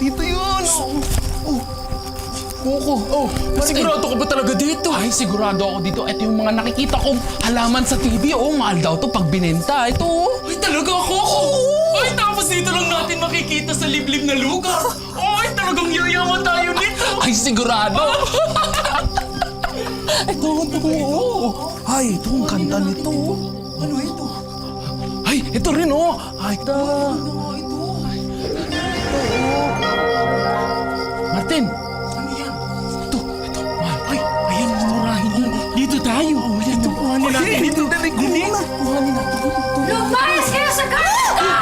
Dito yun! Coco, Sigurado ka ba talaga dito? Ay, sigurado ako dito. Ito yung mga nakikita kong halaman sa TV. Mahal daw to pag binenta. Ito, Ay, talaga ako? Ay, tapos dito lang natin makikita sa liblib na lugar. Ay, talagang yayaman tayo dito. Ay, sigurado! ito. Ay, ito ang kanta nito. Ano ito? Ay, ito rin, oh. Ay, ito. Martin! Ano yan? Ito. Ay, ayan, murahin yun. Dito tayo. Dito, kuhanin natin dito. Kuhanin natin. Lumayas kayo sa karga!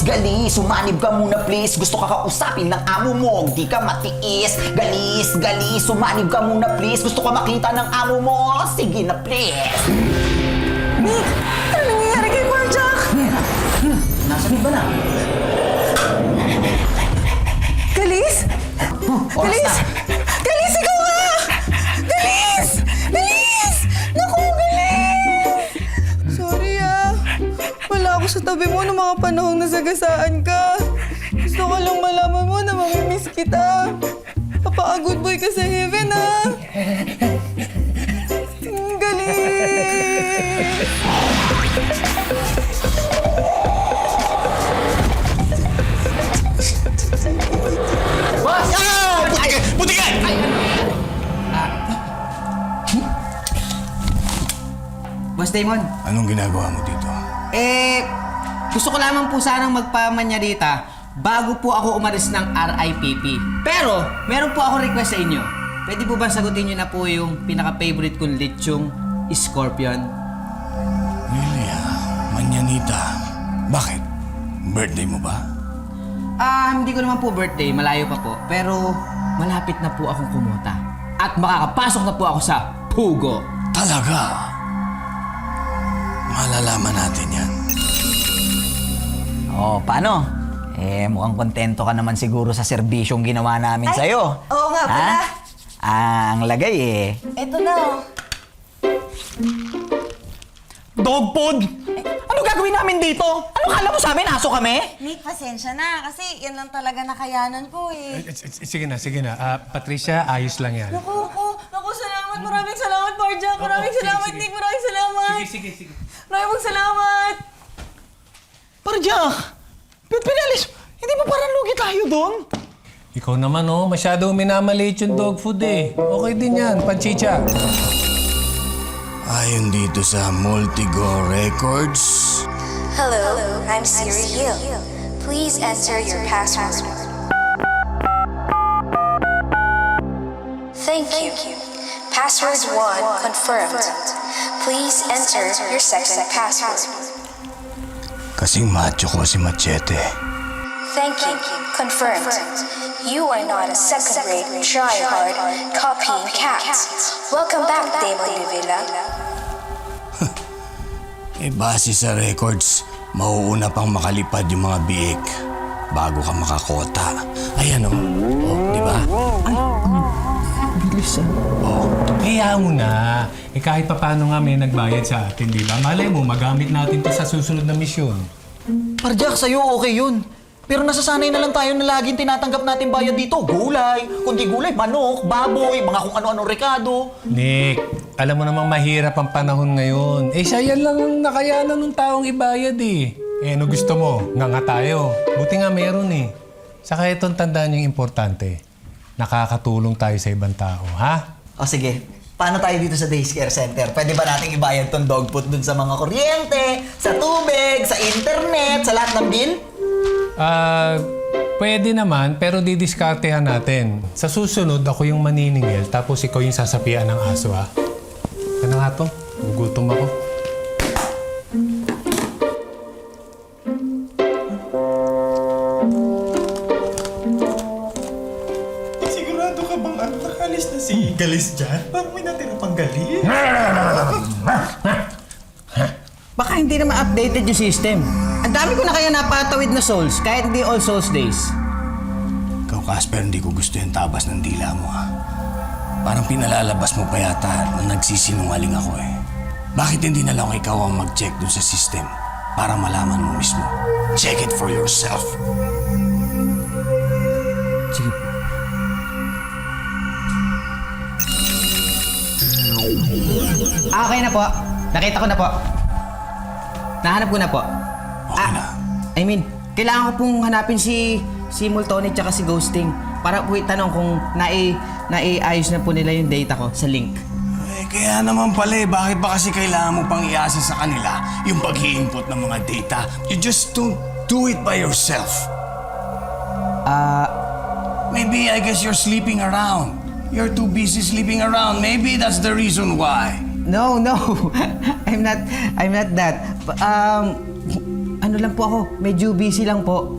Galis, sumanib ka muna please. Gusto ka kausapin ng amo mo, di ka matiis. Galis, sumanib ka muna please. Gusto ka makita ng amo mo. Sige na please. Nick, ano nangyayari kay Bojack? Nasaan ba na? Galis? Oras Galis? na. Galis, ikaw nga! Galis! Galis! Naku, Galis! Sorry wala ako sa tabi mo noong mga panahong nasagasaan ka. Gusto ko lang malaman mo na mamimiss kita. Papa-good boy ka sa heaven, Galis! Butikan! Boss Damon, Anong ginagawa mo dito? gusto ko lamang po sanang magpamanyadita bago po ako umalis ng RIPP. Pero, meron po ako request sa inyo. Pwede po ba sagutin nyo na po yung pinaka-favorite kong lechong Scorpion? Lilia, Manyanita. Bakit? Birthday mo ba? Hindi ko naman po birthday, malayo pa po. Pero, malapit na po akong kumota. At makakapasok na po ako sa Pugo. Talaga? Malalaman natin yan. Oh, paano? Mukhang kontento ka naman siguro sa serbisyong ginawa namin sa'yo. Oo nga pala. Ang lagay Ito na, Dog food! Ano gagawin namin dito? Ano kala mo sa amin? Aso kami? Nick, pasensya na. Kasi yan lang talaga nakayanan ko Sige na. Patricia, ayos lang yan. Naku, salamat. Maraming salamat, Bojack. Maraming salamat, Nick. Maraming salamat. Sige. Maraming salamat. Parjak! Ba't pinalis? Hindi ba parang lugi tayo doon? Ikaw naman, masyado minamaliit yung dog food eh. Okay din yan, panchicha. Ayon dito sa Multigo Records, Hello, I'm Siri Hill. Please enter your password. Thank you. Password 1 confirmed. Please enter your second password. kasing macho ko si Machete. Thank you. Confirmed. You are not a second-rate try-hard copying cat. Welcome back, Damon de Villa. Base sa records, mauuna pang makalipad yung mga biik bago ka makakota. Ayan di ba? Bilis Hayaan mo na. Kahit pa paano nga may nagbayad sa atin, di ba? Malay mo, magamit natin to sa susunod na misyon. Parjak, sa'yo okay yun. Pero nasasanay na lang tayo na laging tinatanggap natin bayad dito. Gulay, kundi gulay, manok, baboy, mga kung ano-ano rekado. Nick, alam mo namang mahirap ang panahon ngayon. Eh, siya yan lang ang nakayanan ng taong ibayad eh. Eh, ano gusto mo? Nga tayo. Buti nga meron eh. Saka itong tandaan yung importante. Nakakatulong tayo sa ibang tao, ha? O sige, paano tayo dito sa Days Care Center? Pwede ba nating ibayad tong dog food dun sa mga kuryente, sa tubig, sa internet, sa lahat ng bill? Pwede naman, pero didiskartehan natin. Sa susunod, ako yung maniningil, tapos ikaw yung sasapian ng aso, ha? Ano nga to? Gugutom ako. Sigurado ka bang nakalis na si Galis dyan? Parang may natira pang galis. Baka hindi naman updated yung system. Ang dami ko na kaya napatawid na souls, kahit hindi all souls days. Ikaw, Casper, hindi ko gusto yung tabas ng dila mo, ha? Parang pinalalabas mo pa yata na nagsisinungaling ako, eh. Bakit hindi na lang ikaw ang mag-check dun sa system para malaman mo mismo? Check it for yourself. Sige. Okay na po. Nakita ko na po. Nahanap ko na po. Okay na. I mean, kailangan ko pong hanapin si Multonic tsaka si Ghosting para po itanong kung naiayos na po nila yung data ko sa link. Eh, kaya naman pala eh, bakit ba kasi kailangan mo pang iasa sa kanila yung pag-i-input ng mga data? You just don't do it by yourself. Maybe I guess you're sleeping around. You're too busy sleeping around. Maybe that's the reason why. No. I'm not that. Ano lang po ako, medyo busy lang po.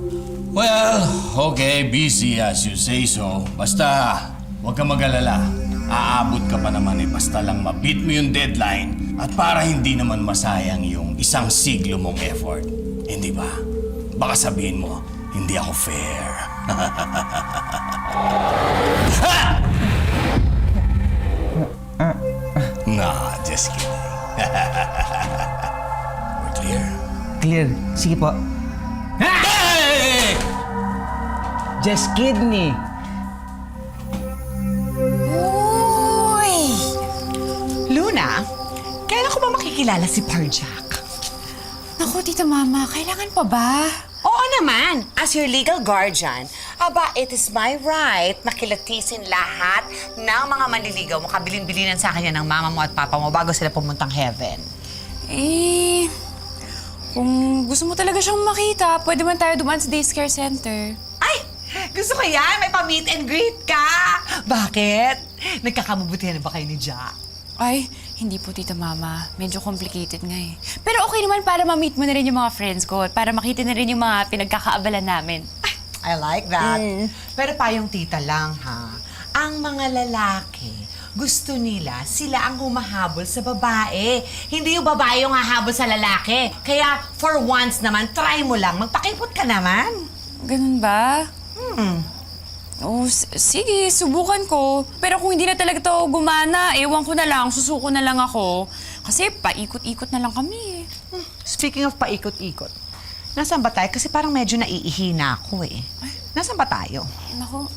Well, okay, busy as you say so. Basta, huwag ka mag-alala. Aabot ka pa naman eh, basta lang ma-beat mo yung deadline at para hindi naman masayang yung isang siglo mong effort. Hindi ba? Baka sabihin mo, hindi ako fair. No, just kidding. We're clear. Clear. Sige po. Hey! Just kidney. Uy! Luna, kailan ko ba makikilala si Parjak? Naku, Tita Mama, kailangan pa ba? Oo naman, as your legal guardian, aba, it is my right na kilatisin lahat ng mga manliligaw mo. Kabilin-bilinan sa akin yan ng mama mo at papa mo bago sila pumuntang heaven. Eh, kung gusto mo talaga siyang makita, pwede man tayo dumaan sa Days Care Center. Ay! Gusto ko yan! May pa-meet and greet ka! Bakit? Nagkakamabutihan na ba kayo ni Jack? Ay, hindi po, Tita Mama. Medyo complicated nga eh. Pero okay naman para ma-meet mo na rin yung mga friends ko at para makita na rin yung mga pinagkakaabalan namin. I like that. Pero payong tita lang, ha? Ang mga lalaki, gusto nila sila ang humahabol sa babae. Hindi yung babae yung hahabol sa lalaki. Kaya for once naman, try mo lang. Magpakipot ka naman. Ganun ba? Oh, sige, subukan ko. Pero kung hindi na talaga to gumana, ewan ko na lang, susuko na lang ako. Kasi paikot-ikot na lang kami. Speaking of paikot-ikot, nasaan ba tayo? Kasi parang medyo naiihina ako eh. Nasaan ba tayo? Naku,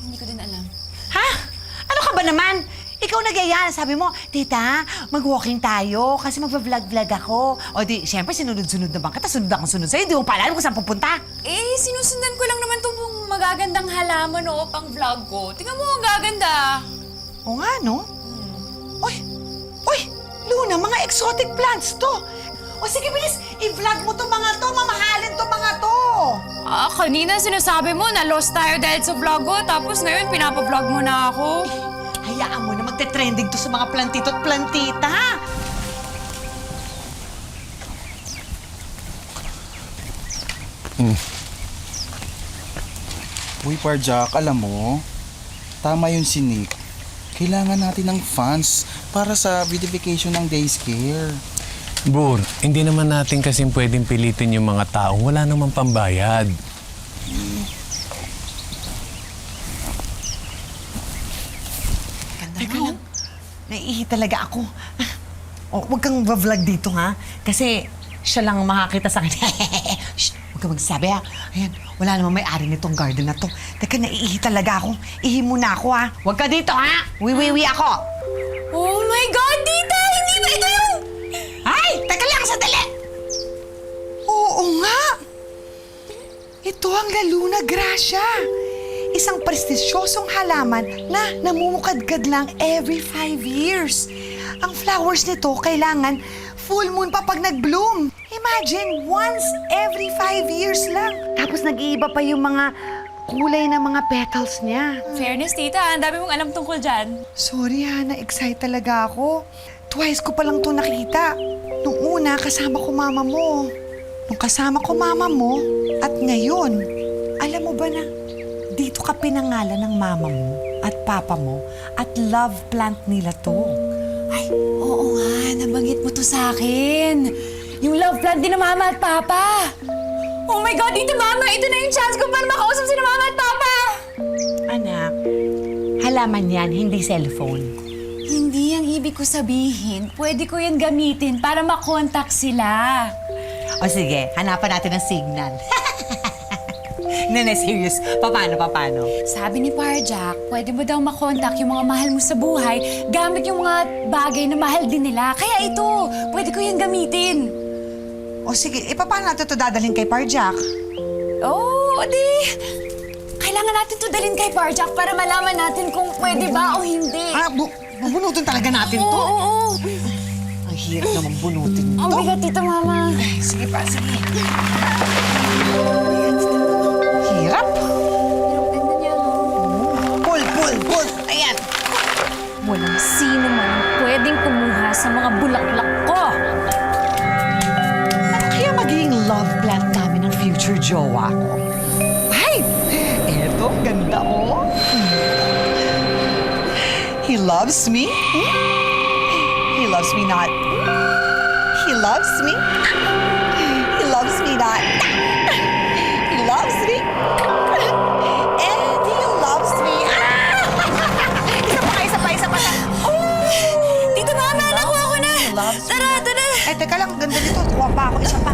hindi ko din alam. Ha? Ano ka ba naman? Ikaw nag-ayan. Sabi mo, tita, mag-walking tayo kasi mag-vlog-vlog ako. O di, siyempre, sinunod-sunod naman kita. Sunod akong sunod sa'yo. Di mo pa alam kung saan pupunta. Eh, sinusundan ko lang naman itong magagandang halaman o pang vlog ko. Tingnan mo, ang gaganda. O nga, no? Uy! Luna, mga exotic plants to. O sige, bilis, i-vlog mo to mga to. Mamahalin to mga to. Kanina sinasabi mo na lost tayo dahil sa vlog ko, tapos ngayon pinapa-vlog mo na ako. Hayaan mo na magte-trending to sa mga plantito at plantita. Uy, Parjak, alam mo, tama yun si Nick. Kailangan natin ng funds para sa beautification ng Days Care. Bur, hindi naman natin kasing pwedeng pilitin yung mga taong wala namang pambayad. Teka lang. Naiihi talaga ako. O, huwag kang vlog dito, ha? Kasi siya lang makakita sa akin. Shh, huwag Huwag ka magsabi ha. Ayan, wala namang may-ari nitong garden na to. Teka, naiihi talaga ako. Ihi muna ako ha. Huwag ka dito ha. Wiwiwi ako. Oh my God, tita! Hindi ba ito yung... Ay! Teka lang, sandali! Oo nga! Ito ang La Luna Gracia. Isang prestisyosong halaman na namumukadkad lang every 5 years. Ang flowers nito kailangan full moon pa pag nag-bloom. Imagine, once every 5 years lang. Tapos nag-iiba pa yung mga kulay ng mga petals niya. Fairness, tita. Ang dami mong alam tungkol dyan. Sorry ha, na-excite talaga ako. Twice ko palang to nakita. Nung una, kasama ko mama mo. Nung kasama ko mama mo, at ngayon, alam mo ba na dito ka pinangalan ng mama mo at papa mo at love plant nila to. Ay, oo nga. Nabanggit mo to sa akin. Yung love plant din ng mama at papa. Oh my God, Tita Mama! Ito na yung chance ko para makausap si mama at papa! Anak, halaman yan, hindi cellphone. Hindi ang ibig ko sabihin. Pwede ko yan gamitin para makontak sila. O sige, hanapan natin ng signal. Nene, serious. Paano? Sabi ni Parjack, pwede mo daw makontak yung mga mahal mo sa buhay gamit yung mga bagay na mahal din nila. Kaya ito, pwede ko yan gamitin. O sige, paano natin ito dadalhin kay Parjack? Oh, di... Kailangan natin to dalhin kay Parjack para malaman natin kung pwede ba o hindi. Bubunutin talaga natin to? Oo. Ang hirap naman bunutin to. Ang bigat, Tita Mama. Sige pa, sige. Hirap. Ganda niya, no? Pull. Ayan. Walang sino man pwedeng kumuha sa mga bulaklak ko. Ano kaya magiging love plant namin ng future jowa ko? Ay! Eto, ganda oh. He loves me. He loves me not. He loves me. He loves me not. He loves me. And he loves me. Isa pa. Tita Mama, nakuha ko na. Loves me. Tara. Eh, teka lang, ganda nito. Kuha pa ako, isa pa.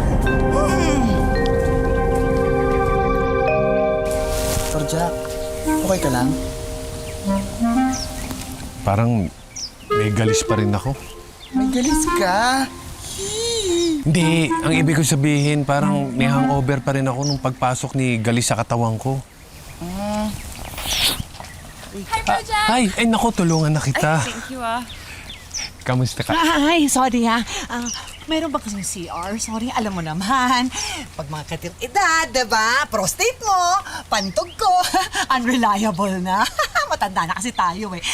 Jack, okay ka lang? Parang may galis pa rin ako. May galis ka. Hindi, ang ibig ko sabihin, parang may hangover pa rin ako nung pagpasok ni galis sa katawan ko. Hi, Parjack. Ay, naku, tulungan na kita. Thank you, ah. Kamusta ka? Ay, sorry ha. Meron ba kasing CR? Sorry, alam mo naman. Pag mga katil edad, diba? Prostate mo, pantog ko, unreliable na. Matanda na kasi tayo eh.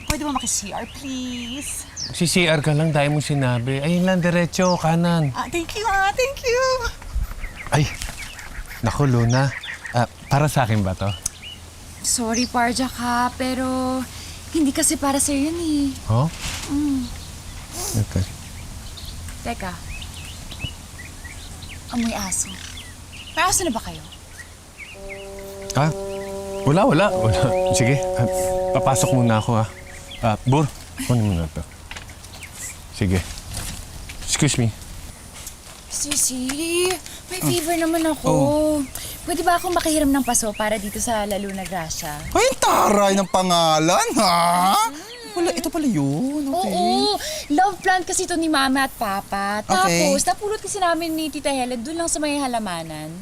Pwede ba maki-CR, please? Si CR ka lang, dahil mo sinabi. Ayun lang, diretso, kanan. Thank you, thank you. Ay, naku, Luna. Para sa akin ba to? Sorry, Parjack, ha, pero hindi kasi para sa'yo yun, eh. Oh? Okay. Teka. Amoy aso. May aso na ba kayo? Wala. Sige, papasok muna ako, ha. Bor, kunin mo na to. Sige. Excuse me. Sisi, may fever naman ako. Pwede ba akong makahiram ng paso para dito sa La Luna Gracia? Ay, taray ng pangalan, ha? Wala, ito pala yun. Okay. Oo, love plant kasi ito ni Mama at Papa. Okay. Tapos, napulot kasi namin ni Tita Helen doon lang sa may halamanan.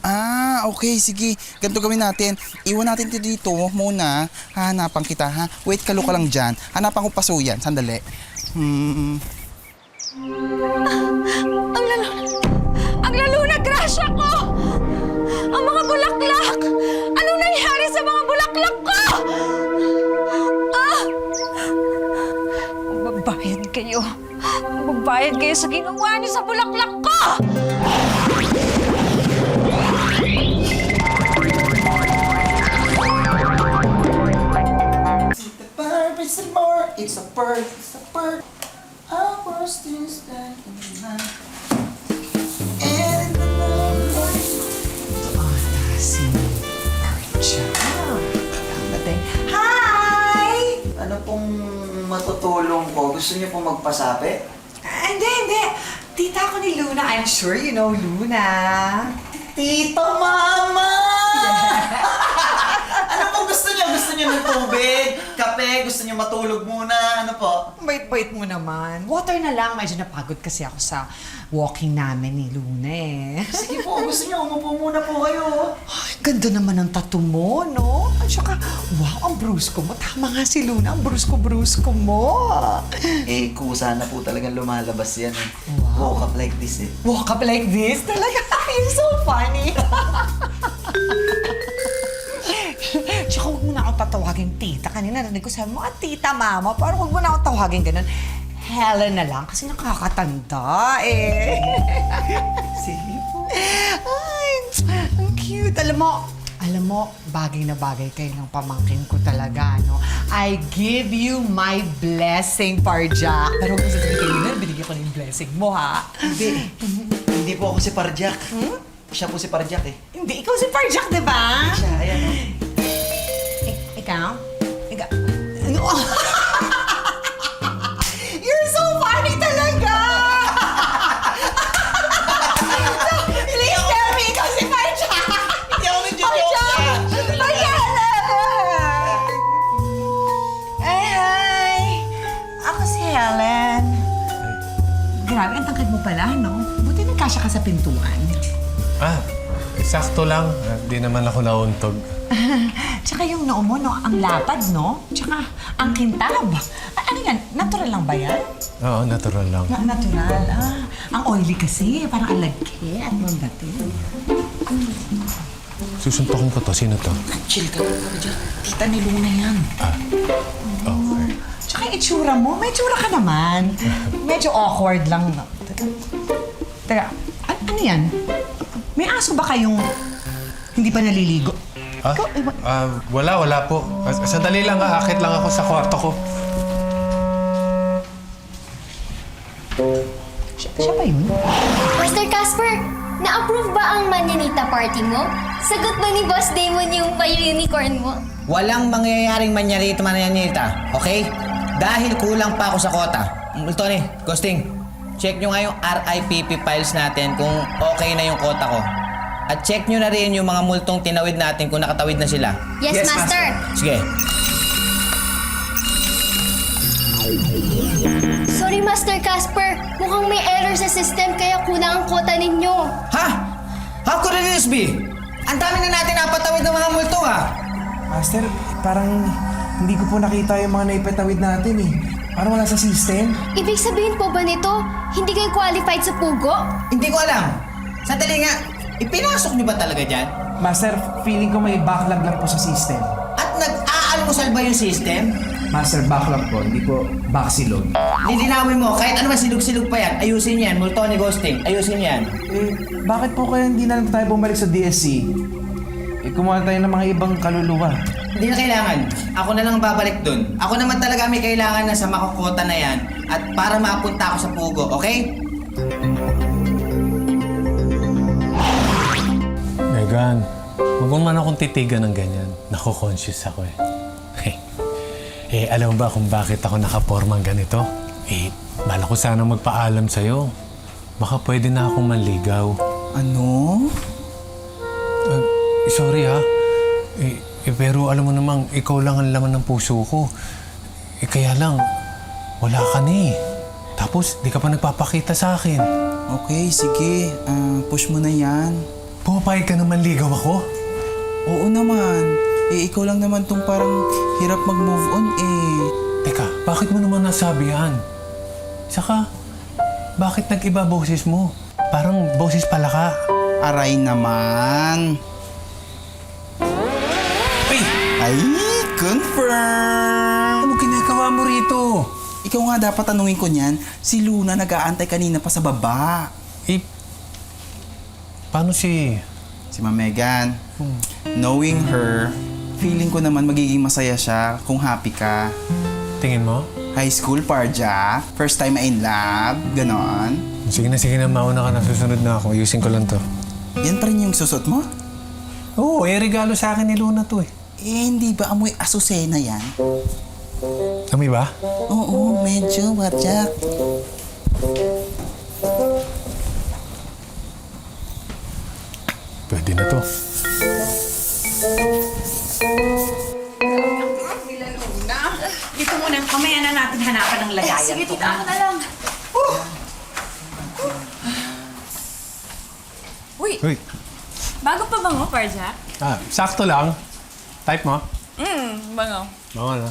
Okay, sige. Ganito gawin natin. Iwan natin ito dito muna. Hahanapan kita, ha? Wait, kalo ka lang dyan. Hanapan ko paso yan. Sandali. Ang La Luna Gracia ko! Ang mga bulaklak! Anong nangyari sa mga bulaklak ko? Magbabayad kayo. Magbabayad kayo sa ginawa niyo sa bulaklak ko! It's a bird, it's a bird, it's a bird. Our students that in the night. And in the night. Si Archa. Hi! Ano pong matutulong ko? Gusto niyo pong magpasabi? Hindi. Tita ko ni Luna. I'm sure you know Luna. Tita Mama! Ano po gusto niyo? Gusto niyo ng tubig? Kape? Gusto niyo matulog muna? Ano po? Bait-bait mo naman. Water na lang. Medyo napagod kasi ako sa walking namin ni Luna eh. Sige po, gusto niyo umupo muna po kayo. Ay, ganda naman ng tattoo mo, no? At saka, wow, ang brusko mo. Tama nga si Luna, ang brusko-brusko mo. Eh, kusa na po talagang lumalabas yan eh. Woke up like this eh. Walk up like this? Talaga, you're so funny. Tsaka huwag mo na akong tatawagin tita. Kanina narinig ko sabi mo, tita, mama. Parang huwag mo na akong tawagin ganun. Helen na lang kasi nakakatanda eh. Sige po. Ay, ang cute. Alam mo, bagay na bagay kayo ng pamangkin ko talaga, no? I give you my blessing, Parjak. Pero huwag mo sasabihin kayo na, binigyan ko na yung blessing mo, ha? Hindi po ako si Parjak. Siya po si Parjak eh. Hindi, ikaw si Parjak, di ba? Siya, ayan o. Ikaw? Ano? You're so funny talaga! Please tell me, ikaw si Parjak! Hindi ako nag-joke. Hi! Ako si Helen. Grabe, ang tangkad mo pala, no? Buti nagkasya ka sa pintuan. Sakto lang. Di naman ako nauntog. Tsaka yung noo mo, no? Ang lapad, no? Tsaka ang kintab. Ano yan? Natural lang ba yan? Oo, natural lang. Natural. Ang oily kasi. Parang alagke at mambati. Susuntokin ko to. Sino to? Chill ka lang, Parjak. Tita ni Luna yan. Okay. Tsaka yung itsura mo, may itsura ka naman. Medyo awkward lang. No? Teka, ano yan? May aso ba kayong hindi pa naliligo? Wala po. Sandali lang, aakit lang ako sa kwarto ko. Siya ba yun? Master Casper, na-approve ba ang Manyanita party mo? Sagot ba ni Boss Damon yung may-unicorn mo? Walang mangyayaring manyanita, okay? Dahil kulang pa ako sa kota. Tony, Ghosting, check nyo nga yung RIPP files natin kung okay na yung kota ko. At check nyo na rin yung mga multong tinawid natin kung nakatawid na sila. Yes, Master. Sige. Sorry, Master Casper. Mukhang may error sa system kaya kulang ang kota ninyo. Ha? How could this be? Ang dami na natin napatawid ng mga multo, ha? Master, parang hindi ko po nakita yung mga naipatawid natin eh. Parang wala sa system. Ibig sabihin po ba nito, hindi kayo qualified sa pugo? Hindi ko alam. Sandali nga, ipinasok niyo ba talaga dyan? Master, feeling ko may backlog lang po sa system. At nag-aalmusal ba yung system? Master, backlog po, hindi po backsilog. Lilinawin mo, kahit ano man silog-silog pa yan, ayusin yan. Multo ni Ghosting, ayusin yan. Bakit po kaya hindi na lang tayo bumalik sa DSC? Kumuha tayo ng mga ibang kaluluwa. Hindi na kailangan. Ako na lang babalik dun. Ako naman talaga may kailangan na sa makukota na yan at para mapunta ako sa pugo, okay? Megan, huwag mo man akong titigan ng ganyan. Nako-conscious ako eh. Alam mo ba kung bakit ako nakapormang ganito? Bala ko sana magpaalam sa'yo. Baka pwede na akong manligaw. Ano? Sorry ha. Pero alam mo namang ikaw lang ang laman ng puso ko. Kaya lang, wala ka na eh. Tapos, di ka pa nagpapakita sa akin. Okay, sige. Push mo na yan. Pumapayag ka naman ligaw ako? Oo naman. Ikaw lang naman tong parang hirap mag-move on eh. Teka, bakit mo naman nasabi yan? Saka, bakit nag-iba boses mo? Parang boses pala ka. Aray naman. Ay, confirm! Ano ginagawa mo rito? Ikaw nga dapat tanungin ko niyan. Si Luna nag-aantay kanina pa sa baba. Paano si Ma'am Megan? Knowing her, feeling ko naman magiging masaya siya kung happy ka. tingin mo? High school, Parja. First time in love. Ganon. Sige na, mauna ka na. Susunod na ako. Ayusin ko lang to. Yan pa rin yung susot mo? Oo, regalo sa akin ni Luna to eh. Hindi ba amoy asusena yan? Amoy ba? Oo, medyo, Parja. na to. Dito muna, kamaya na natin hanapan ng lagayan. Sige, to, tita, ha? ako na lang. Uy, Uy, bago pa bango, Parja? sakto lang. Type mo? Bango. Oo na.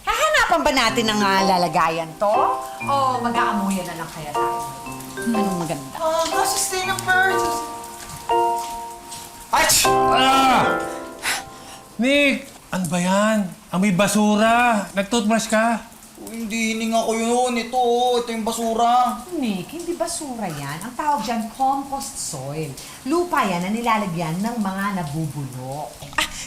Hahanapan ba natin ng lalagayan to? O mag-aamuyan na lang kaya tayo? Anong maganda? Sustain ng birds. Nick! Ano ba yan? Amoy basura. Nag-toothbrush ka? Hindi hininga ko yun. Ito yung basura. Nick, hindi basura yan. Ang tawag dyan, compost soil. Lupa yan na nilalagyan ng mga nabubulok.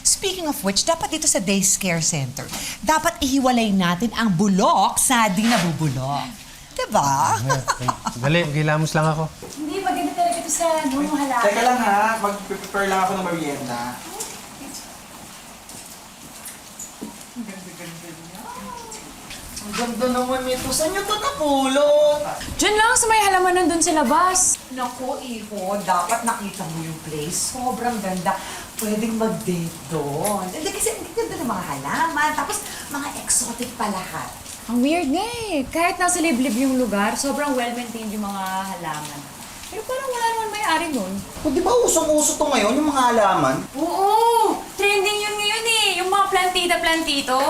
Speaking of which, dapat dito sa Day Care Center, dapat ihiwalay natin ang bulok sa di nabubulok. Diba? Dali, gilamos lang ako. Hindi, maganda talaga ito sa halaman. Teka lang ha, mag-prepare lang ako ng merienda. Ang ganda naman nito. Saan nyo ito napulot? Diyan lang sa may halaman nandun sa labas. Naku, Iho, dapat nakita mo yung place. Sobrang ganda. Pwedeng mag-date doon. Hindi kasi ang ganda ng mga halaman. Tapos mga exotic pa lahat. Ang weird nga eh. Kahit nasa liblib yung lugar, sobrang well-maintained yung mga halaman. Pero parang wala naman may-ari nun. O, di ba usong-uso to ngayon, yung mga halaman? Oo! Trending yun ngayon eh. Yung mga plantita-plantito.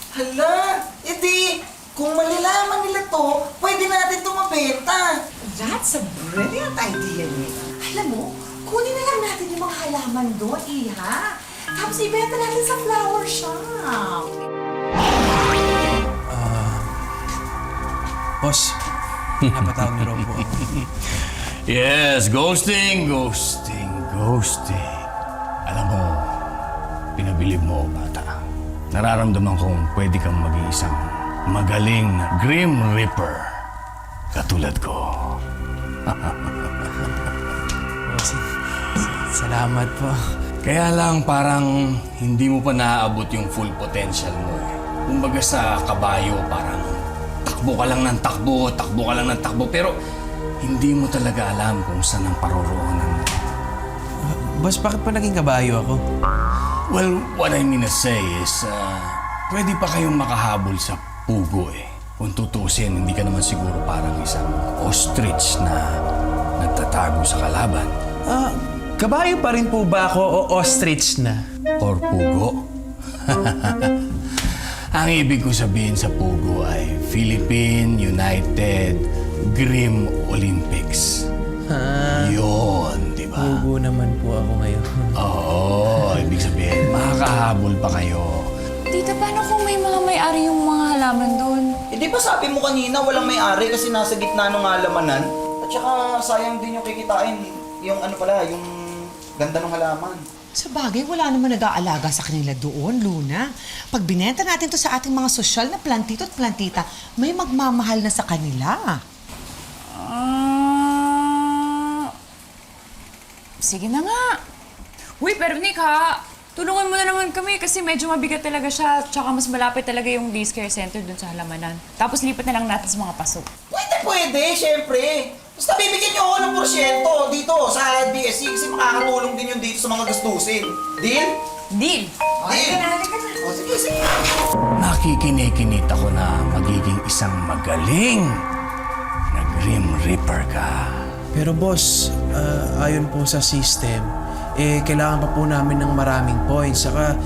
Hala, edi, kung malalaman nila to, pwede natin ito mabenta. That's a brilliant idea, Nick. Alam mo, kunin na lang natin yung mga halaman doon, Iha. Tapos ibenta natin sa flower shop. Boss, napatawag ni Rombo. Yes, ghosting. Alam mo, pinabilib mo, bata. Nararamdaman kong pwede kang maging isang magaling na Grim Reaper. Katulad ko. Salamat po. Kaya lang parang hindi mo pa naaabot yung full potential mo eh. Kumbaga sa kabayo, parang takbo ka lang ng takbo, pero hindi mo talaga alam kung saan ang paroroonan mo. Boss, bakit pa naging kabayo ako? Well, what I mean to say is, pwede pa kayong makahabol sa pugo eh. Kung tutusin, hindi ka naman siguro parang isang ostrich na nagtatago sa kalaban. Kabayo pa rin po ba ako o ostrich na? Or pugo. Ang ibig ko sabihin sa pugo ay Philippine United Grim Olympics. Yun, di ba? Pugo naman po ako ngayon. Oo, ibig sabihin, makakahabol pa kayo. Tita, paano kung may mga may-ari yung mga halaman doon? Eh, di ba sabi mo kanina walang may-ari kasi nasa gitna ng halamanan? At saka sayang din yung kikitain, yung yung ganda ng halaman. Sa bagay, wala naman nag-aalaga sa kanila doon, Luna. Pag binenta natin to sa ating mga sosyal na plantito at plantita, may magmamahal na sa kanila. Sige na nga. Uy, pero Nick ha, tulungan mo na naman kami kasi medyo mabigat talaga siya. Tsaka mas malapit talaga yung Day Care Center dun sa halamanan. Tapos lipat na lang natin sa mga paso. Pwede, syempre. Basta bibigyan niyo ako ng porsyento dito sa DSC kasi makakatulong din yun dito sa mga gastusin. Deal? Deal! Deal! O, sige. Nakikinikinit ako na magiging isang magaling na Grim Reaper ka. Pero boss, ayon po sa system, kailangan pa po namin ng maraming points. Saka,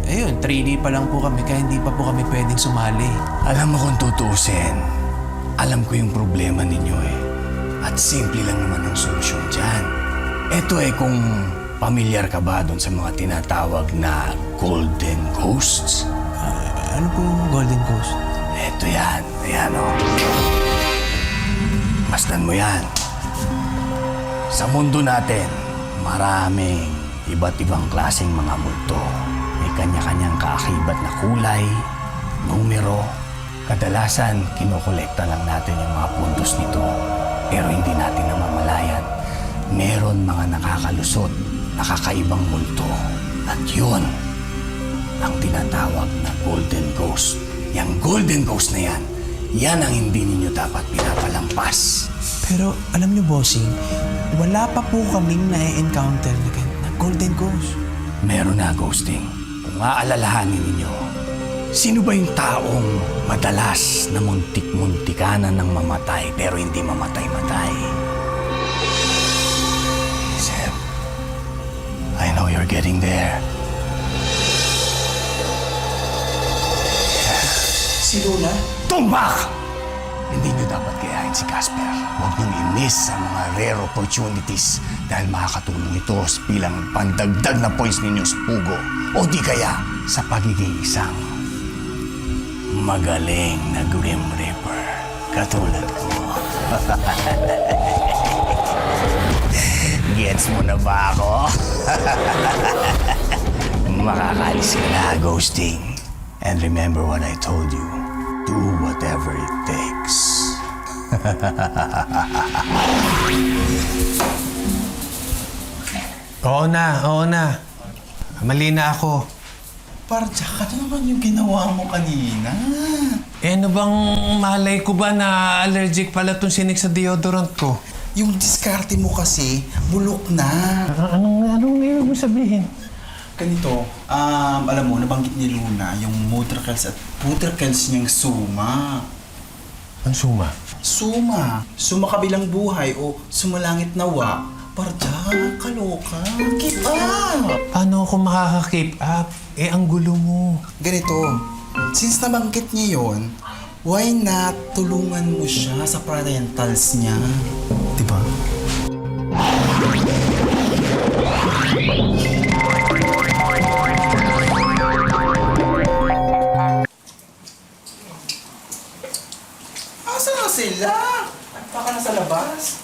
ayun, 3D pa lang po kami kaya hindi pa po kami pwedeng sumali. Alam mo kung tutuusin, alam ko yung problema ninyo eh. At simple lang naman ang solusyon dyan. Ito kung pamilyar ka ba doon sa mga tinatawag na Golden Ghosts? Ano po yung Golden Ghost? Ito yan. Ayan o. Masdan mo yan. Sa mundo natin, maraming iba't ibang klaseng mga multo. May kanya-kanyang kaakibat na kulay, numero. Kadalasan, kinokolekta lang natin yung mga puntos nito. Pero hindi natin namamalayan. Meron mga nakakalusot, nakakaibang multo. At yun, ang tinatawag na Golden Ghost. Yang Golden Ghost na yan, yan ang hindi ninyo dapat pinapalampas. Pero alam niyo, bossing, wala pa po kaming na-encounter na golden ghost. Meron na, Ghosting. Kung aalalahanin ninyo, sino ba yung taong madalas na muntik-muntikanan ng mamatay pero hindi mamatay-matay? Sam, I know you're getting there. Si Luna? Tumbak! Hindi nyo dapat gayahin si Casper. Huwag niyong i-miss ang mga rare opportunities dahil makakatulong ito bilang pandagdag na points ninyo sa pugo o di kaya sa pagiging isang magaling na Grim Reaper katulad ko. Gets mo na ba ako? Makakalis ka na, Ghosting. And remember what I told you. Do whatever it takes. Oo na. Mali na ako. Parjak, ano naman yung ginawa mo kanina? Eh, ano bang malay ko ba na allergic pala tong sinig sa deodorant ko? Yung diskarte mo kasi, bulok na. Anong ibig mo sabihin? Ganito, alam mo, nabanggit ni Luna yung Mutracels at Putracels niyang suma. Ang suma? Suma. Suma kabilang buhay o sumalangit nawa. Parjak, kaloka. Keep up! Paano ako makaka-keep up? Eh, ang gulo mo. Ganito, since nabanggit niya yon, why not tulungan mo siya sa parentals niya? Diba? Asa na sila? Baka nasa labas.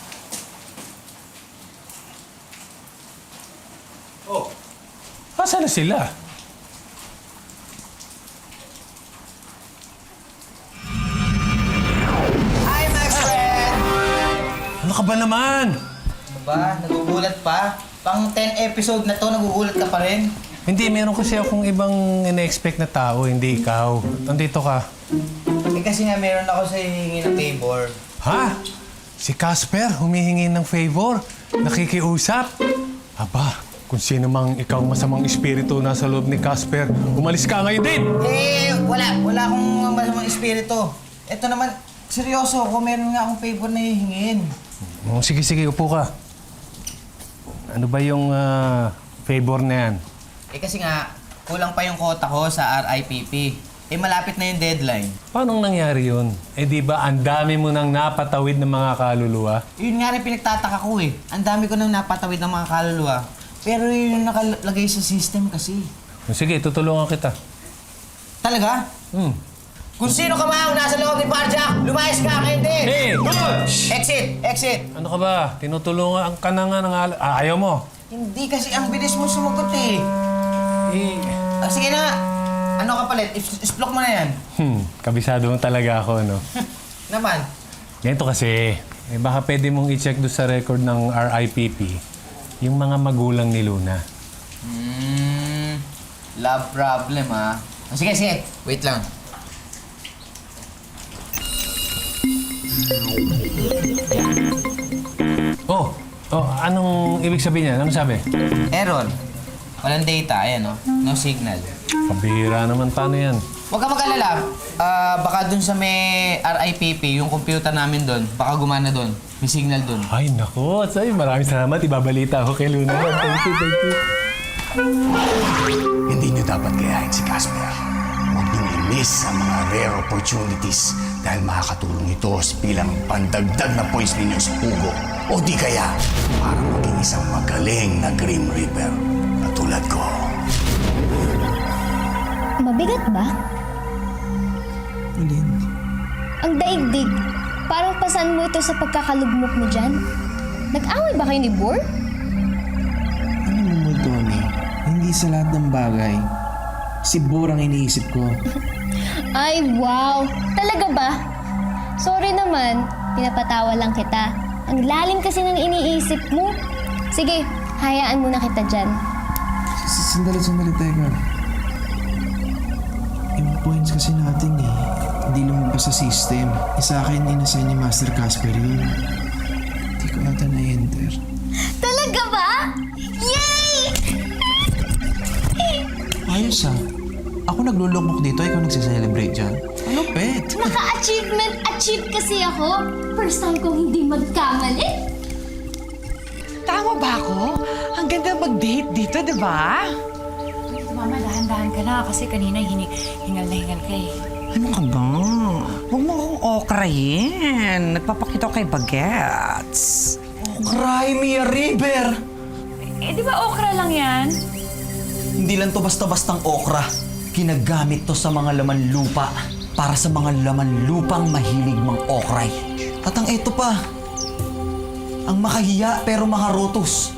Oh. Asa na sila? Hi, my friend! Ano ka ba naman? Ano ba? Nagugulat pa? Pang 10 episode na to, nagugulat ka pa rin? Hindi, meron kasi akong ibang ina-expect na tao, hindi ikaw. Nandito ka. Eh kasi nga meron ako sa hihingi ng favor. Ha? Si Casper humihingi ng favor? Nakikiusap? Aba, kung sino mang ikaw masamang espiritu nasa loob ni Casper, umalis ka ngayon din! Eh, wala akong masamang espiritu. Ito naman, seryoso ako, meron nga akong favor na hihingin. Oh, sige, upo ka. Ano ba yung favor na yan? Eh kasi nga, kulang pa yung quota ko sa RIPP. Eh malapit na yung deadline. Paano nangyari yun? Eh di ba ang dami mo nang napatawid ng mga kaluluwa? Yun nga rin pinagtataka ko eh. Ang dami ko nang napatawid ng mga kaluluwa. Pero yun yung nakalagay sa system kasi. Sige, tutulungan kita. Talaga? Kung sino ka man nasa loob ni Parjak, lumayas ka, hindi! Hey! Exit! Ano ka ba? Tinutulungan ka na nga ng ayaw mo? Hindi kasi ang bilis mo sumagot eh. Sige na. Ano ka palit? Isplok mo na yan. Kabisado mo talaga ako, no? Naman. Ganito kasi, baka pwede mong i-check doon sa record ng RIPP yung mga magulang ni Luna. Love problem ah. Sige. Wait lang. Oh, anong ibig sabihin niya? Anong sabi? Error. Walang data. Ayan no signal. Pabihira naman, paano yan? Huwag ka mag-alala. Baka dun sa may RIPP, yung computer namin dun, baka gumana dun. May signal dun. Ay, naku. Maraming salamat. Ibabalita ako kay Luna. Thank you. Hindi nyo dapat gayahin si Casper. Huwag niyong i-miss ang mga rare opportunities dahil makakatulong ito bilang pandagdag na points ninyo sa pugo o di kaya para maging isang magaling na Grim Reaper katulad ko. Mabigat ba? Alin? Ang daigdig. Parang pasan mo ito sa pagkakalugmok mo dyan. Nag-away ba kayo ni Bor? Ano mo, Tony? Hindi sa lahat ng bagay. Si Bor ang iniisip ko. Ay, wow! Talaga ba? Sorry naman, pinapatawa lang kita. Ang lalim kasi ng iniisip mo. Sige, hayaan mo na kita dyan. Sandali, teka. Yung points kasi natin hindi lumabas sa system. Sa akin, inassign ni Master Casper yun. Hindi ko ata na-enter. Talaga ba? Yay! Ayos ah. Ako naglulukmok dito, ikaw nagsiselebrate dyan. Ano, pet? Naka-achieve kasi ako. First time kong hindi magkamali. Tama ba ako? Ang ganda mag-date dito, di ba? Mama, dahan-dahan ka na kasi kanina hingal na hingal ka eh. Ano ka ba? Huwag mo akong okrayin. Nagpapakita ko kay Bagets. Cry me a river! Eh, di ba okra lang yan? Hindi lang to basta-bastang okra. Ginagamit to sa mga laman lupa para sa mga laman lupang mahilig mang okray. At ang ito pa, ang makahiya pero maharotos.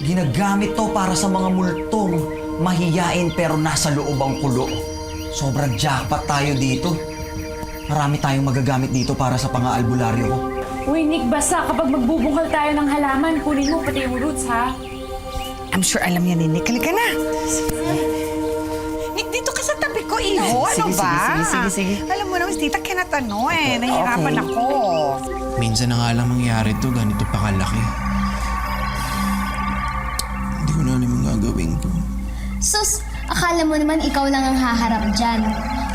Ginagamit to para sa mga multong mahiyain pero nasa loob ang kulo. Sobrang jackpot tayo dito. Marami tayong magagamit dito para sa pang-aalbularyo ko. Uy, Nick, basta kapag magbubungkal tayo ng halaman, kunin mo pati yung roots, ha? I'm sure alam yan ni Nick. Halika na. Nick, dito ka sa tabi ko, Iho. Ano ba? Sige. Alam mo naman, tita, kinatano eh. Nahihirapan ako. Minsan na nga lang mangyari to, ganito pa kalaki. Hindi ko na alam yung gagawin ko. Sus, akala mo naman ikaw lang ang haharap dyan.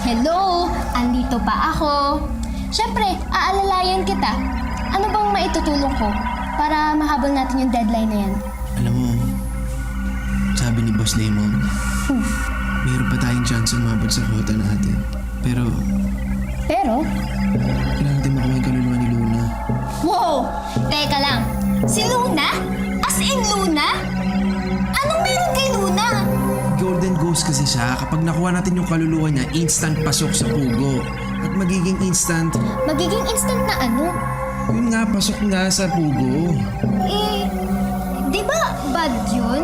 Hello, andito pa ako. Siyempre, aalalayan kita. Ano bang maitutulong ko para mahabol natin yung deadline na yan? Alam mo, sabi ni Boss Lemon, mayroon pa tayong chance umabot sa quota natin. Pero, kailangan natin makuha yung kaluluwa ni Luna. Wow! Teka lang, si Luna? As in Luna? Anong meron kay Luna? Golden Ghost kasi siya. Kapag nakuha natin yung kaluluwa niya, instant pasok sa pugo. At magiging instant, Na ano? yun nga, pasok nga sa pugo. Eh, di ba bad yun?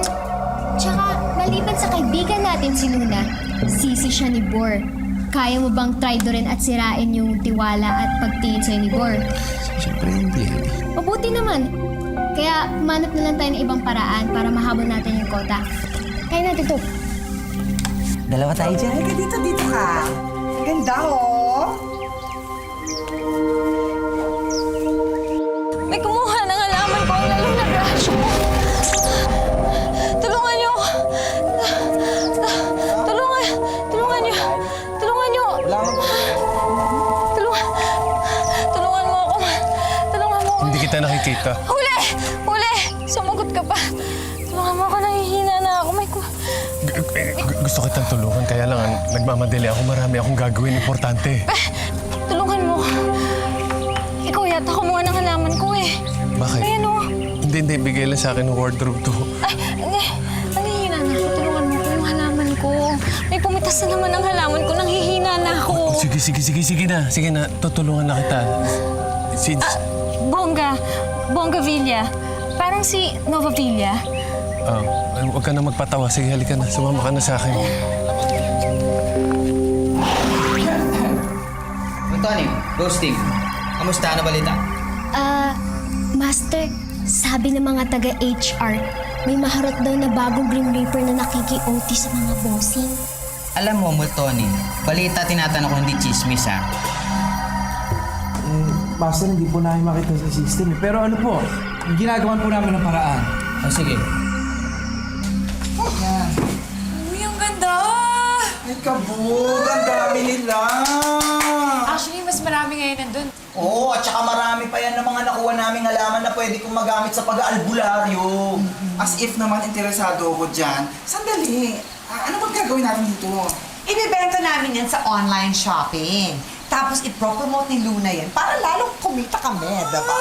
Tsaka, maliban sa kaibigan natin si Luna, sisi siya ni Bor. Kaya mo bang traidorin at sirain yung tiwala at pagtingin sa'yo ni Bor? Siyempre hindi. Mabuti naman. Kaya, manap na lang tayo ng ibang paraan para mahabol natin yung kota. Kaya natin to. Dalawa tayo dyan. Halika dito ka. Ang ganda, oh. May kumuha ng halaman ko ang lalong nagrasyo. Tulungan niyo. Tulungan niyo. Tulungan mo ako. Hindi kita nakikita. Huli! Sumagot ka pa. Tulungan mo ako, nangihina na ako. Gusto kitang tulungan, kaya lang nagmamadali ako. Marami akong gagawin importante. Tulungan mo. Ikaw yata kumuha ng halaman ko eh. Bakit? Ayan o. Hindi. Bigay lang sa akin ng wardrobe to. Ay, nanghihina na ako. Tulungan mo ko yung halaman ko. May pumitas na naman ang halaman ko. Nanghihina na ako. Sige na. Tutulungan na kita. Bongga Villa. Parang si Nova Villa. Huwag ka na magpatawa. Sige, halika na. Sumama ka na sa akin. Tony, Ghosting. Kamusta? Ano balita? Master, sabi ng mga taga-HR, may maharot daw na bagong Grim Reaper na nakiki-OT sa mga bossing. Alam mo, Multoni, balita tinatanong ko hindi chismis, ha? Master, hindi po namin makita sa system. Pero ano po, ginagawan po namin ng paraan. Sige. Uy, ang ganda! Ay, kabog! Ang dami nila! Actually, mas marami ngayon nandun. Oo, at saka marami pa yan ng mga nakuha naming halaman na pwede kong magamit sa pag-aalbularyo. As if naman interesado ako dyan. Sandali! Ano bang gagawin natin dito? Ibibenta namin yan sa online shopping. Tapos ipropromote ni Luna yan para lalong kumita kami, diba?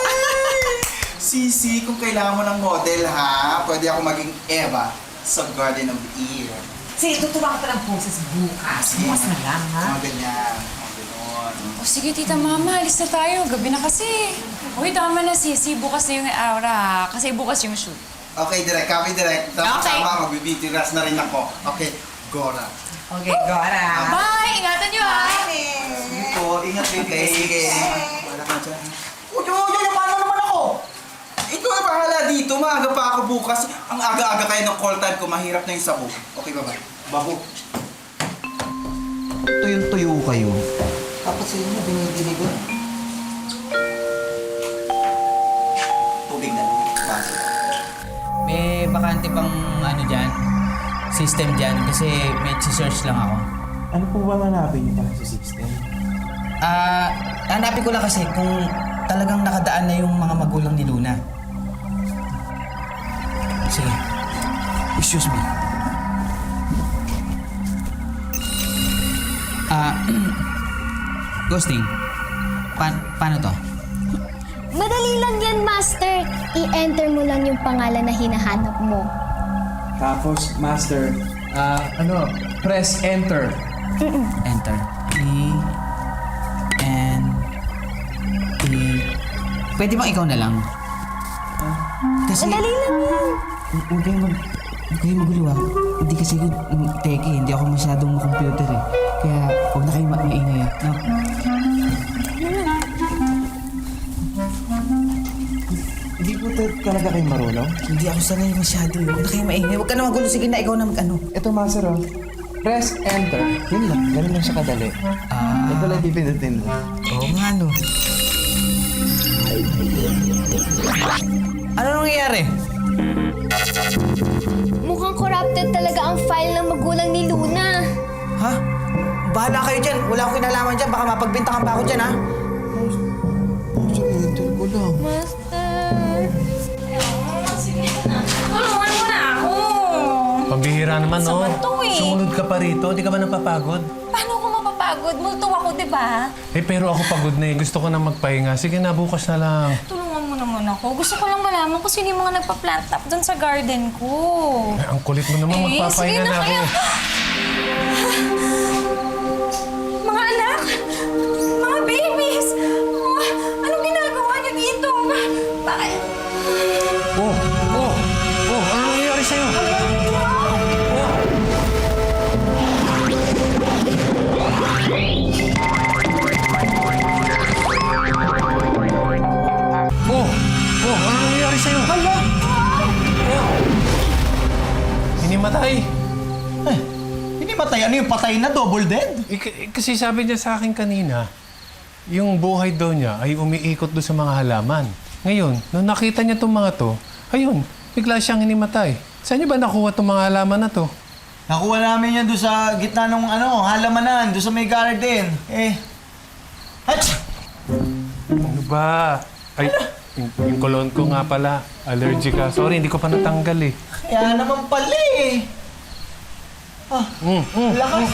Sisi, kung kailangan mo ng model ha, pwede ako maging Eva sa Garden of Eve. Sige, tuturuan ka pa ng poses bukas. Bukas na lang, ha? Mga ganyan. Mga ganon. O sige, Tita Mama, alis na tayo. Gabi na kasi. Uy, tama na, Sisi. Bukas na yung aura, ha? Kasi bukas yung shoot. Okay, direct. Copy direct. Tapos Okay. tama, magbibitiras na rin ako. Okay, Gora. Okay, Gora. Bye! Ingatan nyo, ha? Sige po, ingat baby. Sige. Wala ka dyan. Uy, paano naman ako? Ikaw na bahala dito. Maaga pa ako bukas. Ang aga-aga kayo ng call time ko. Mahirap na yung sabo. Okay, bye-bye. Babo. Tuyong-tuyo kayo. Tapos sa inyo, binibili ko. Tubig. bakante pang ano dyan, system dyan kasi may search lang ako. Ano po ba hanapin niyo para sa system? Hanapin ko lang kasi kung talagang nakadaan na yung mga magulang ni Luna. Sige. Excuse me. Ghosting. Paano to? Madali lang yan, Master. I-enter mo lang yung pangalan na hinahanap mo. Tapos, Master, press enter. Enter. Pwede bang ikaw na lang? Kasi... Madali lang yan. Huwag kayo magulo ah. Hindi kasi ako teke, hindi ako masyadong computer eh. Kaya huwag na kayo maingay. No? Hindi po talaga kayo marunong? Hindi ako sanay masyado eh. Huwag na kayo maingay. Huwag ka na magulo. Sige na, ikaw na mag-ano. Ito, Master, press enter. Yun lang. Ganun lang siya kadali. Ito lang pipindutin mo. Oo nga no. Ano nangyayari? Mukhang corrupted talaga ang file ng magulang ni Luna. Ha? Bahala kayo dyan. Wala akong kinalaman dyan. Baka mapagbintangan pa ako dyan, ha? Enter ko lang. Master. Tulungan mo na ako. Pambihira naman, no? Sama to eh. Sumunod ka pa rito. Di ka ba napapagod? Paano ako mapapagod? Multo ako, di ba? Pero ako pagod na eh. Gusto ko na magpahinga. Sige na, bukas na lang. Tulungan mo naman ako. Gusto ko lang malaman kung sino yung mga nagpa-plant up doon sa garden ko. Ang kulit mo naman, magpapahinga sige na ako. kaya. Mga anak! Mga babies! Anong ginagawa niyo dito? Bakit? Ano nangyayari sa'yo? Ano nangyayari sa'yo? Hala! Hinimatay. Hindi matay. Ano yung patay na? Double dead? Kasi sabi niya sa akin kanina, yung buhay daw niya ay umiikot doon sa mga halaman. Ngayon, nung nakita niya itong mga to, ayun, bigla siyang hinimatay. Saan niyo ba nakuha itong mga halaman na to? Nakuha namin yan doon sa gitna ng halamanan, doon sa may garden. Ano ba? Ay, yung kolon ko nga pala, allergic ka. Sorry, hindi ko pa natanggal eh. Kaya naman pala eh. Lakas.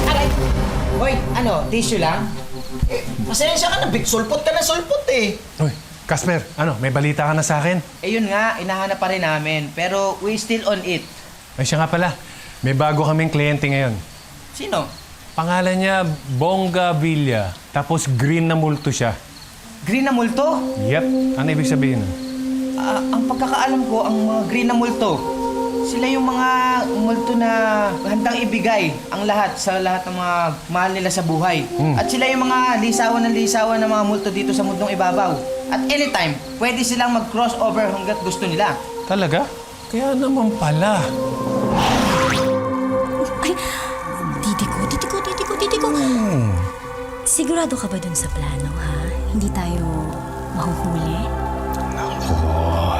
Aray! Hoy, ano? Tissue lang? Pasensya ka na, big sulpot ka na sulpot eh. Uy, Casper, may balita ka na sa akin? Yun nga, inahanap pa rin namin. Pero we still on it. Ay, siya nga pala. May bago kaming kliyente ngayon. Sino? Pangalan niya, Bongga Villa. Tapos green na multo siya. Green na multo? Yep. Ano ibig sabihin? Ang pagkakaalam ko, ang mga green na multo, sila yung mga multo na handang ibigay ang lahat sa lahat ng mga mahal nila sa buhay. At sila yung mga lisawan ng mga multo dito sa mundong ibabaw. At anytime, pwede silang mag-crossover hanggat gusto nila. Talaga? Kaya naman pala. Ay, Titiko. Sigurado ka ba dun sa plano, ha? Hindi tayo mahuhuli?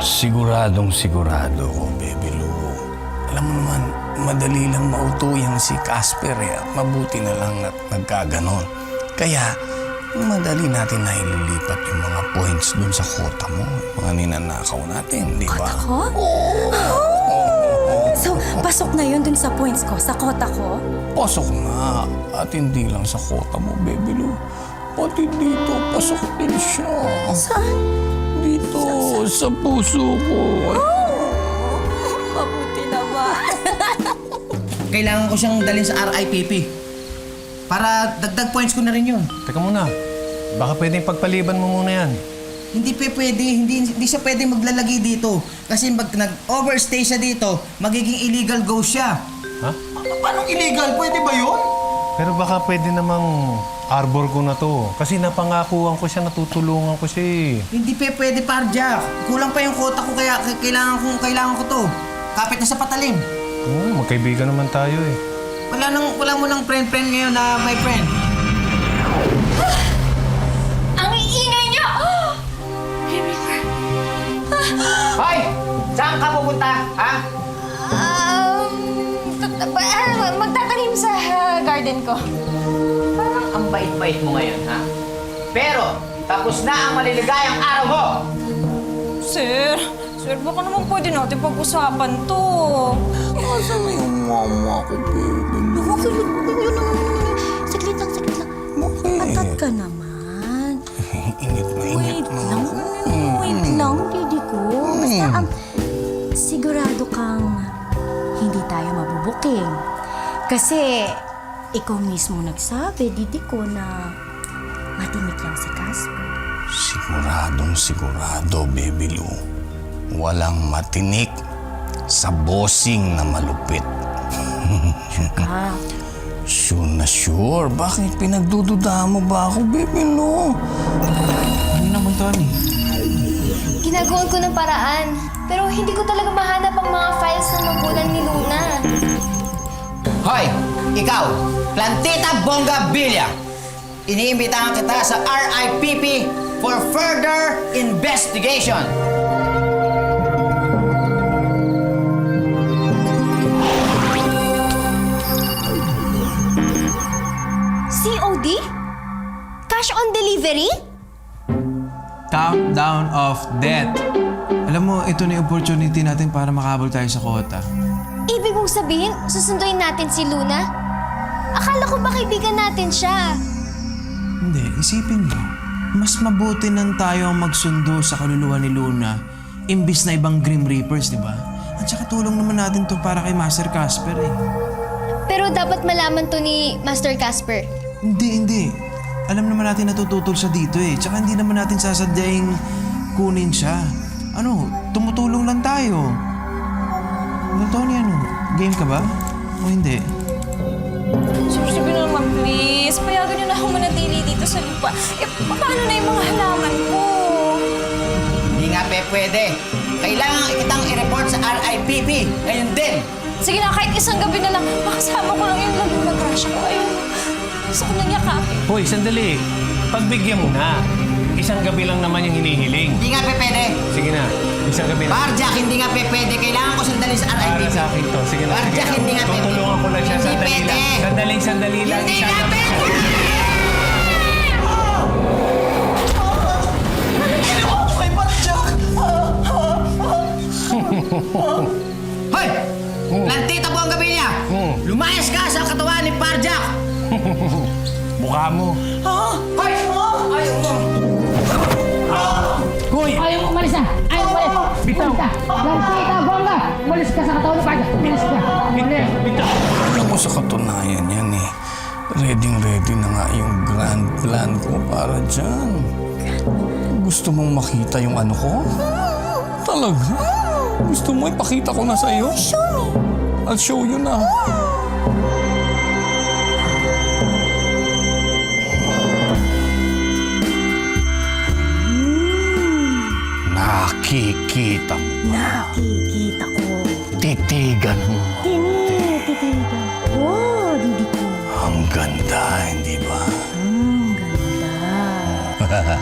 Siguradong sigurado ko, Baby Lou. Alam mo naman, madali lang mautuyang si Casper eh. At mabuti na lang na nagkaganon. Kaya, madali natin na ililipat yung mga points dun sa kota mo. Mga ninanakaw natin, di ba? Kota ko? So, pasok na yun dun sa points ko, sa kota ko? Pasok na. At hindi lang sa kota mo, Baby Lou. Pati dito, pasok din siya. Saan? Dito, sa puso ko. Mabuti naman. Kailangan ko siyang dalhin sa RIPP. Para dagdag points ko na rin yun. Teka muna. Baka pwedeng pagpaliban mo muna yan. Hindi pwede. Hindi siya pwede maglalagay dito. Kasi pag nag-overstay siya dito, magiging illegal ghost siya. Ha? Paano illegal? Pwede ba yun? Pero baka pwede namang arbor ko na to. Kasi napangakuhan ko siya, natutulungan ko siya eh. Hindi pwede, Parjack. Kulang pa yung kota ko kaya kailangan ko to. Kapit na sa patalim. Magkaibigan naman tayo eh. Wala mo nang friend ngayon na my friend. Ang iingay niyo! Hoy! Saan ka pupunta, ha? Magtatanim sa garden ko. Parang ang bait-bait mo ngayon, ha? Pero, tapos na ang maliligayang araw mo! Sir, baka naman pwede natin pag-usapan to. Asa na yung mama ko, baby? Saglit lang. Atat ka naman. Init na init na. Wait lang, Didi ko. Basta, sigurado kang hindi tayo mabubuking. Kasi, ikaw mismo nagsabi, Didi ko, na matinik lang si Casper. Sigurado, Baby Lou. Walang matinik sa bossing na malupit. Ka. Sure na sure. Bakit pinagdududa mo ba ako, Baby Lou? Ano naman, Tony? Ginagawan ko ng paraan. Pero hindi ko talaga mahanap ang mga files ng magulang ni Luna. Hoy, ikaw, Plantita Bongabilia. Iniimbitahan kita sa RIPP for further investigation. COD? Cash on delivery? Countdown of death. Alam mo, ito na yung opportunity natin para makabol tayo sa kota. Ibig mong sabihin, susunduin natin si Luna? Akala ko ba kaibigan natin siya? Hindi, isipin mo. Mas mabuti nang tayo ang magsundo sa kaluluwa ni Luna imbis na ibang Grim Reapers, di ba? At saka tulong naman natin to para kay Master Casper eh. Pero dapat malaman to ni Master Casper. Hindi. Alam naman natin natututol siya dito eh. Tsaka hindi naman natin sasadyaing kunin siya. Ano, tumutulong lang tayo. Ano, Tony, game ka ba? O hindi? Sir, sige naman, please. Payagan niyo na ako manatili dito sa lupa. Paano na yung mga halaman ko? Hindi nga pwede. Kailangan kitang i-report sa RIPP. Ngayon din. Sige na, kahit isang gabi na lang. Makasama ko lang yung lalo na crush ko. Ayun. Gusto ko nang yakapin. Hoy, sandali. Pagbigyan mo na. Isang gabi lang naman yung hinihiling. Hindi nga pwede. Sige na, isang gabi na. Barjack, hindi nga pwede. Kailangan ko sandali sa Para RIPP. sa akin to. Sige na, Barjack, hindi nga pwede. tutulungan ko lang siya. Hindi Sandali pwede. lang. Sandali lang. Hindi nga pwede! Hoy! Plantita po ang gabi niya! Lumayas ka sa katawan ni Barjack! Mukha mo. Hoy! Ayaw mo! Hoy! Ayaw mo umalis na! Ayaw mo umalis! Bitaw! Plantita, bongga! Umalis ka sa katawan ng Barjack! Umalis ka! Bitaw! Alam mo sa katunayan yan eh. Ready na nga yung grand plan ko para dyan. Gusto mong makita yung ano ko? Talaga? Gusto mo ipakita ko na sa'yo? Show me! I'll show you na. Nakikita mo. Nakikita ko. Titigan mo. Titigan. Oh, Didi ko. Ang ganda, hindi ba? Ang ganda.